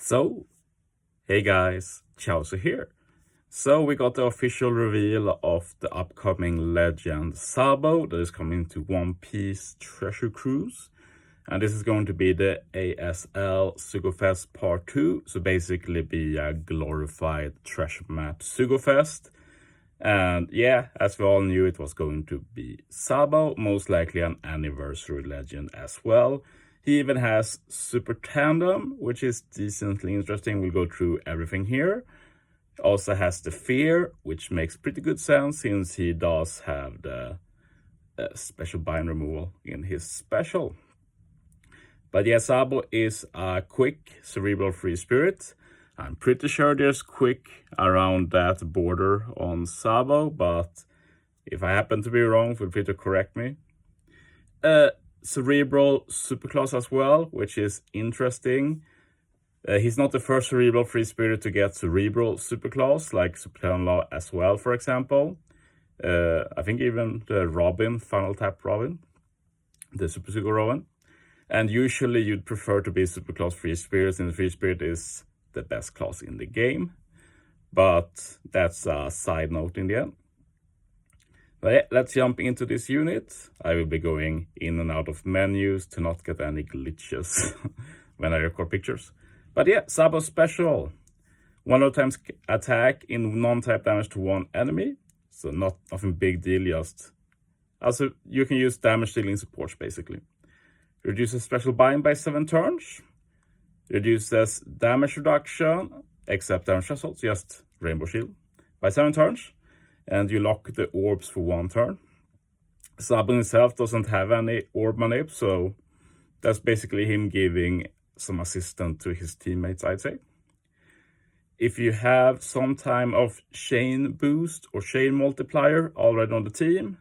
So, hey guys, Chauzu here. So we got the official reveal of the upcoming legend Sabo that is coming to One Piece Treasure Cruise. And this is going to be the ASL Sugofest Part 2. So basically be a glorified treasure map Sugofest. And yeah, as we all knew, it was going to be Sabo, most likely an anniversary legend as well. He even has Super Tandem, which is decently interesting. We'll go through everything here. Also has the Fear, which makes pretty good sense since he does have the special bind removal in his special. But yeah, Sabo is a quick cerebral free spirit. I'm pretty sure there's quick around that border on Sabo, but if I happen to be wrong, feel free to correct me. Cerebral superclass as well, which is interesting. He's not the first cerebral free spirit to get cerebral superclass, like Superlaw as well, for example. I think even the Robin, Final Tap Robin, the Super Psycho Robin. And usually you'd prefer to be superclass free spirit, since free spirit is the best class in the game. But that's a side note in the end. But yeah, let's jump into this unit. I will be going in and out of menus to not get any glitches when I record pictures. But yeah, Sabo special. 100 times attack in non-type damage to one enemy. So nothing big deal, just... Also, you can use damage dealing supports basically. Reduces special bind by 7 turns. Reduces damage reduction, except damage threshold, just Rainbow Shield, by 7 turns. And you lock the orbs for 1 turn. Sabo himself doesn't have any orb manip, so that's basically him giving some assistance to his teammates, I'd say. If you have some time of chain boost or chain multiplier already on the team,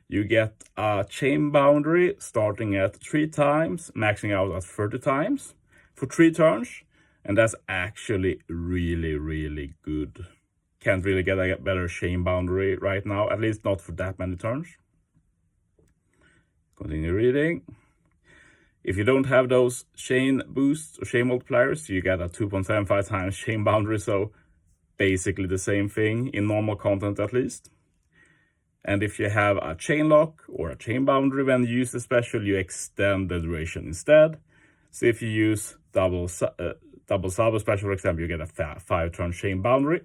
you get a chain boundary starting at 3 times, maxing out at 30 times for 3 turns. And that's actually really good. Can't really get a better chain boundary right now, at least not for that many turns. Continue reading. If you don't have those chain boosts or chain multipliers, you get a 2.75 times chain boundary, so basically the same thing in normal content at least. And if you have a chain lock or a chain boundary when you use the special, you extend the duration instead. So if you use double Sabo special, for example, you get a 5-turn chain boundary.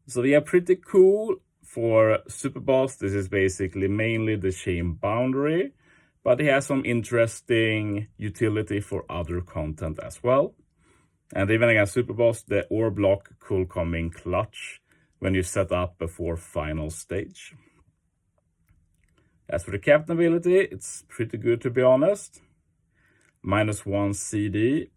So yeah, pretty cool. For Super Boss, this is basically mainly the chain boundary, but he has some interesting utility for other content as well. And even against Super Boss, the orb lock could come in clutch when you set up before final stage. As for the captain ability, it's pretty good to be honest. -1 CD.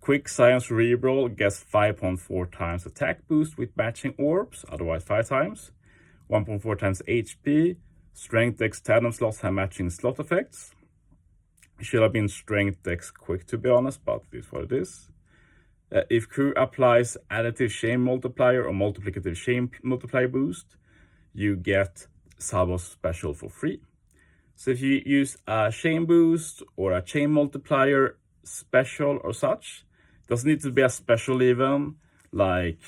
Quick Science Cerebral gets 5.4 times attack boost with matching orbs, otherwise 5 times. 1.4 times HP. Strength Dex Tandem slots have matching slot effects. It should have been Strength Dex Quick to be honest, but it is what it is. If crew applies additive chain multiplier or multiplicative chain multiplier boost, you get Sabo's special for free. So if you use a chain boost or a chain multiplier special or such, doesn't need to be a special even, like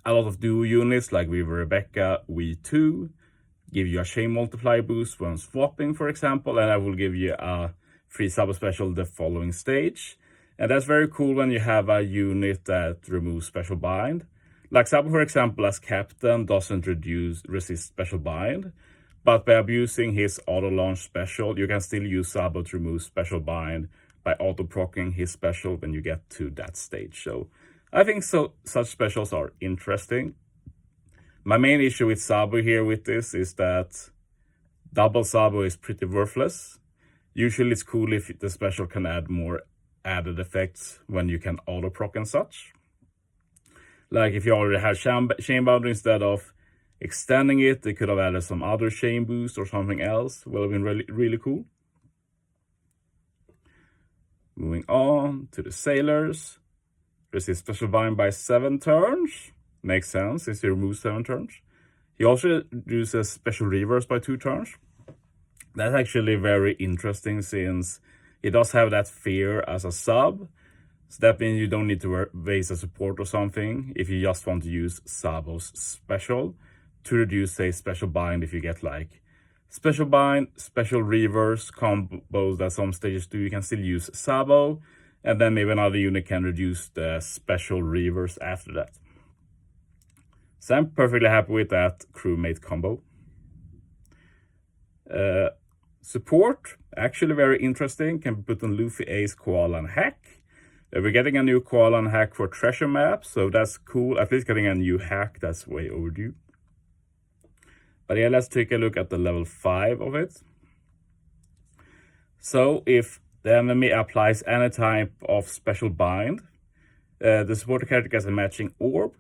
a lot of duo units like with Rebecca V2 give you a chain multiplier boost when swapping, for example, and I will give you a free Sabo special the following stage. And that's very cool when you have a unit that removes special bind. Like Sabo, for example, as captain doesn't resist special bind, but by abusing his auto launch special, you can still use Sabo to remove special bind by auto-proccing his special when you get to that stage. So I think such specials are interesting. My main issue with Sabo here with this is that double Sabo is pretty worthless. Usually it's cool if the special can add more added effects when you can auto-proc and such. Like if you already have chain boundary, instead of extending it, they could have added some other chain boost or something else. Would have been really cool. Moving on to the sailors. Resist special bind by 7 turns. Makes sense since he removes 7 turns. He also uses special reverse by 2 turns. That's actually very interesting since he does have that fear as a sub, So that means you don't need to raise a support or something if you just want to use Sabo's special to reduce, say, special bind if you get like special bind, special reverse combos that some stages do. You can still use Sabo, and then maybe another unit can reduce the special reverse after that. So I'm perfectly happy with that crewmate combo. Support, actually very interesting, can be put on Luffy, Ace, Koala, and Hack. We're getting a new Koala and Hack for treasure map, so that's cool. At least getting a new Hack, that's way overdue. But yeah, let's take a look at the level 5 of it. So if the enemy applies any type of special bind, the supporter character gets a matching orb,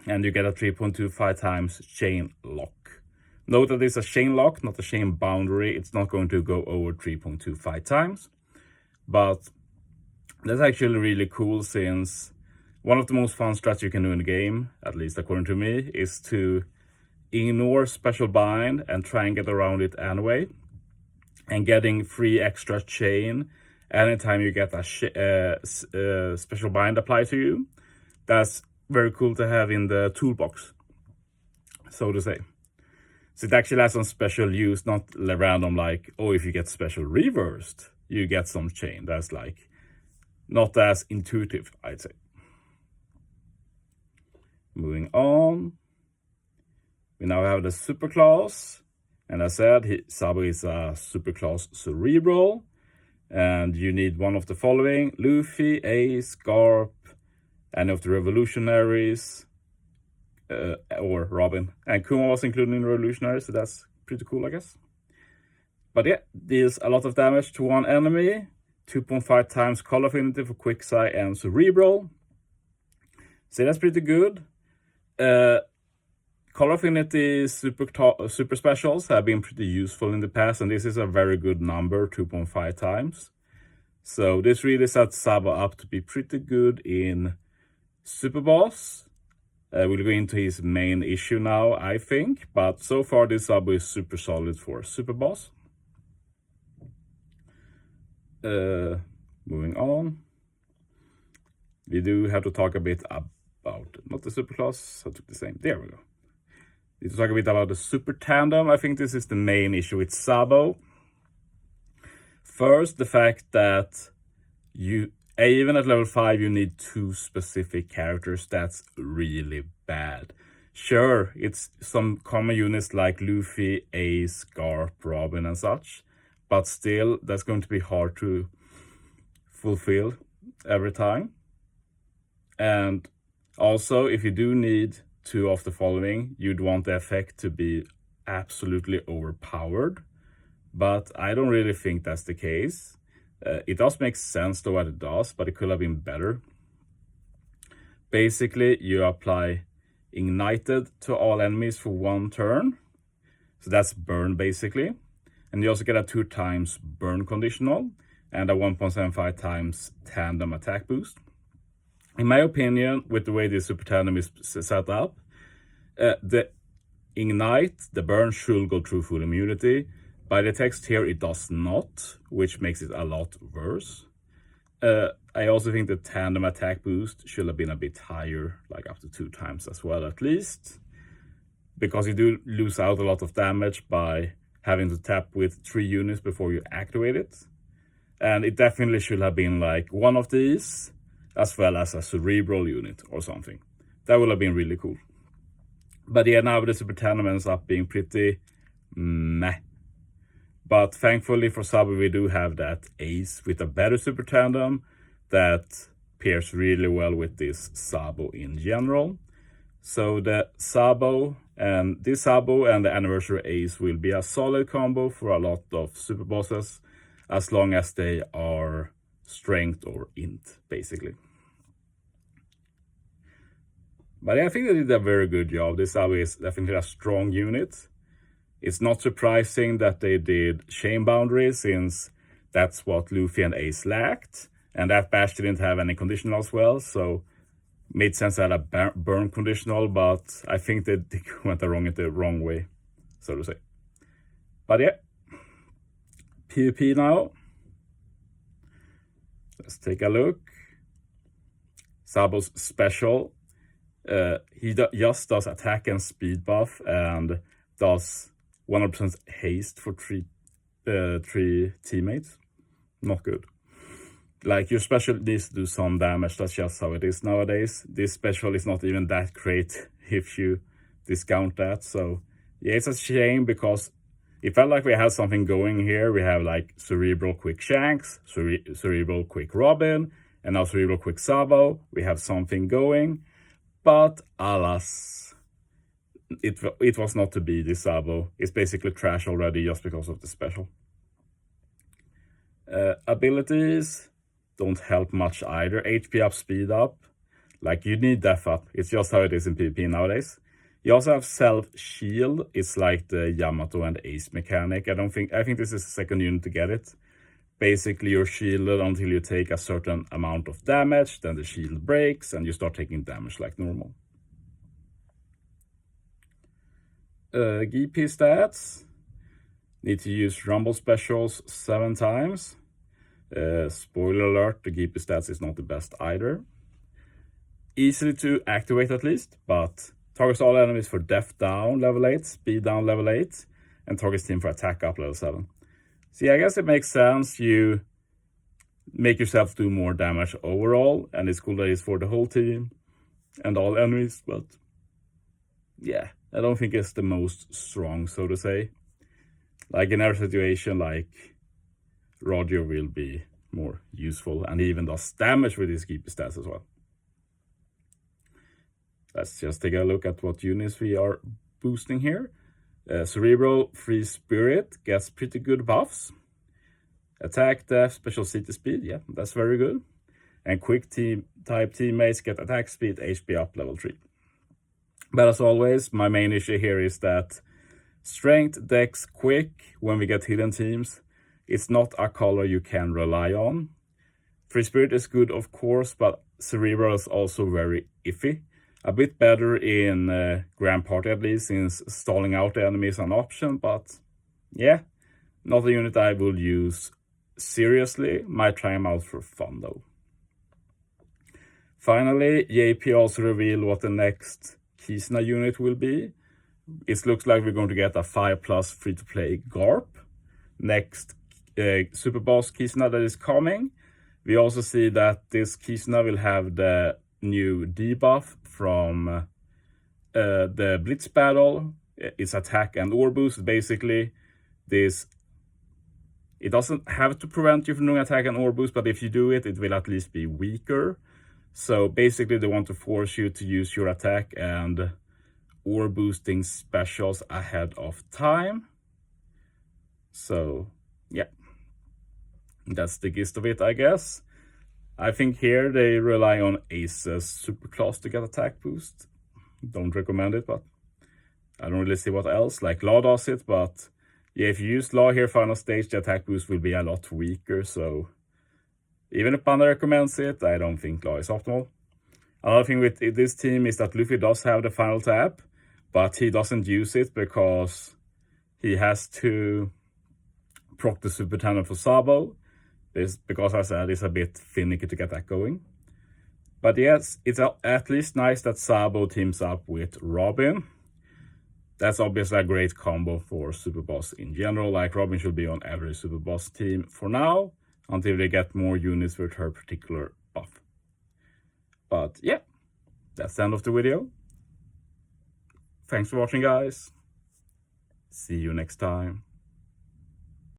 and you get a 3.25 times chain lock. Note that it's a chain lock, not a chain boundary. It's not going to go over 3.25 times, but that's actually really cool, since one of the most fun strats you can do in the game, at least according to me, is to ignore special bind and try and get around it anyway. And getting free extra chain anytime you get a special bind applied to you. That's very cool to have in the toolbox, so to say. So it actually has some special use, not random like, oh, if you get special reversed, you get some chain. That's like not as intuitive, I'd say. Moving on, we now have the super class, and as I said, Sabo is a super class cerebral, and you need one of the following: Luffy, Ace, Garp, any of the revolutionaries, or Robin. And Kuma was included in revolutionaries, so that's pretty cool, I guess. But yeah, deals a lot of damage to one enemy. 2.5 times color affinity for Quickside and Cerebral. So that's pretty good. Color affinity super specials have been pretty useful in the past, and this is a very good number, 2.5 times. So this really sets Sabo up to be pretty good in Super Boss. We'll go into his main issue now, I think, but so far this Sabo is super solid for Super Boss. Moving on, we do have to talk a bit about, not the super class, I took the same, there we go. We need to talk a bit about the super tandem. I think this is the main issue with Sabo. First, the fact that even at level 5 you need 2 specific characters. That's really bad. Sure, it's some common units like Luffy, Ace, Garp, Robin and such, but still that's going to be hard to fulfill every time. And also, if you do need 2 of the following, you'd want the effect to be absolutely overpowered, but I don't really think that's the case. It does make sense though what it does, but it could have been better. Basically, you apply Ignited to all enemies for 1 turn. So that's burn basically. And you also get a 2 times burn conditional and a 1.75 times tandem attack boost. In my opinion, with the way this super tandem is set up, the Ignite, the burn, should go through full immunity. By the text here, it does not, which makes it a lot worse. I also think the tandem attack boost should have been a bit higher, like up to 2 times as well at least, because you do lose out a lot of damage by having to tap with 3 units before you activate it. And it definitely should have been like 1 of these, as well as a cerebral unit or something. That would have been really cool. But yeah, now the super tandem ends up being pretty meh. But thankfully for Sabo, we do have that Ace with a better super tandem that pairs really well with this Sabo in general. So the Sabo and this Sabo and the Anniversary Ace will be a solid combo for a lot of super bosses, as long as they are strength or int, basically. But I think they did a very good job. This Sabo is definitely a strong unit. It's not surprising that they did chain boundaries, since that's what Luffy and Ace lacked. And that batch didn't have any conditional as well, so made sense to add a burn conditional, but I think they went the wrong way, so to say. But yeah, PvP now. Let's take a look. Sabo's special. He just does attack and speed buff and does 100% haste for three teammates. Not good. Like, your special needs to do some damage, that's just how it is nowadays. This special is not even that great if you discount that, so yeah, it's a shame because it felt like we had something going here. We have like Cerebral Quick Shanks, Cerebral Quick Robin, and now Cerebral Quick Sabo. We have something going, but alas, it was not to be this Sabo. It's basically trash already just because of the special. Abilities don't help much either. HP up, speed up. Like, you need def up. It's just how it is in PvP nowadays. You also have self-shield. It's like the Yamato and Ace mechanic. I think this is the second unit to get it. Basically, you're shielded until you take a certain amount of damage, then the shield breaks, and you start taking damage like normal. GP stats. Need to use Rumble specials 7 times. Spoiler alert, the GP stats is not the best either. Easy to activate at least, but targets all enemies for def down level 8, speed down level 8, and targets team for attack up level 7. See, I guess it makes sense. You make yourself do more damage overall, and it's cool that it's for the whole team and all enemies, but yeah, I don't think it's the most strong, so to say. Like, in our situation, like, Roger will be more useful, and he even does damage with his GP stats as well. Let's just take a look at what units we are boosting here. Cerebral Free Spirit gets pretty good buffs. Attack, def, special city speed, yeah, that's very good. And quick type teammates get attack speed, HP up level 3. But as always, my main issue here is that strength, dex, quick, when we get hidden teams, it's not a color you can rely on. Free Spirit is good, of course, but Cerebral is also very iffy. A bit better in Grand Party at least, since stalling out the enemy is an option, but yeah, not a unit I will use seriously. Might try him out for fun though. Finally, JP also revealed what the next Kisna unit will be. It looks like we're going to get a 5+ free-to-play GARP. Next Super Boss Kisna that is coming. We also see that this Kisna will have the new debuff from the Blitz battle. It's attack and ore boost. Basically, it doesn't have to prevent you from doing attack and ore boost, but if you do it, it will at least be weaker. So basically, they want to force you to use your attack and ore boosting specials ahead of time. So yeah, that's the gist of it, I guess. I think here they rely on Ace's superclass to get attack boost. Don't recommend it, but I don't really see what else. Like, Law does it, but yeah, if you use Law here final stage, the attack boost will be a lot weaker. So even if Panda recommends it, I don't think Law is optimal. Another thing with this team is that Luffy does have the final tap, but he doesn't use it because he has to proc the Super Tandem for Sabo. This, because I said, it's a bit finicky to get that going. But yes, it's at least nice that Sabo teams up with Robin. That's obviously a great combo for Super Boss in general. Like, Robin should be on every Super Boss team for now, until they get more units with her particular buff. But yeah, that's the end of the video. Thanks for watching, guys. See you next time.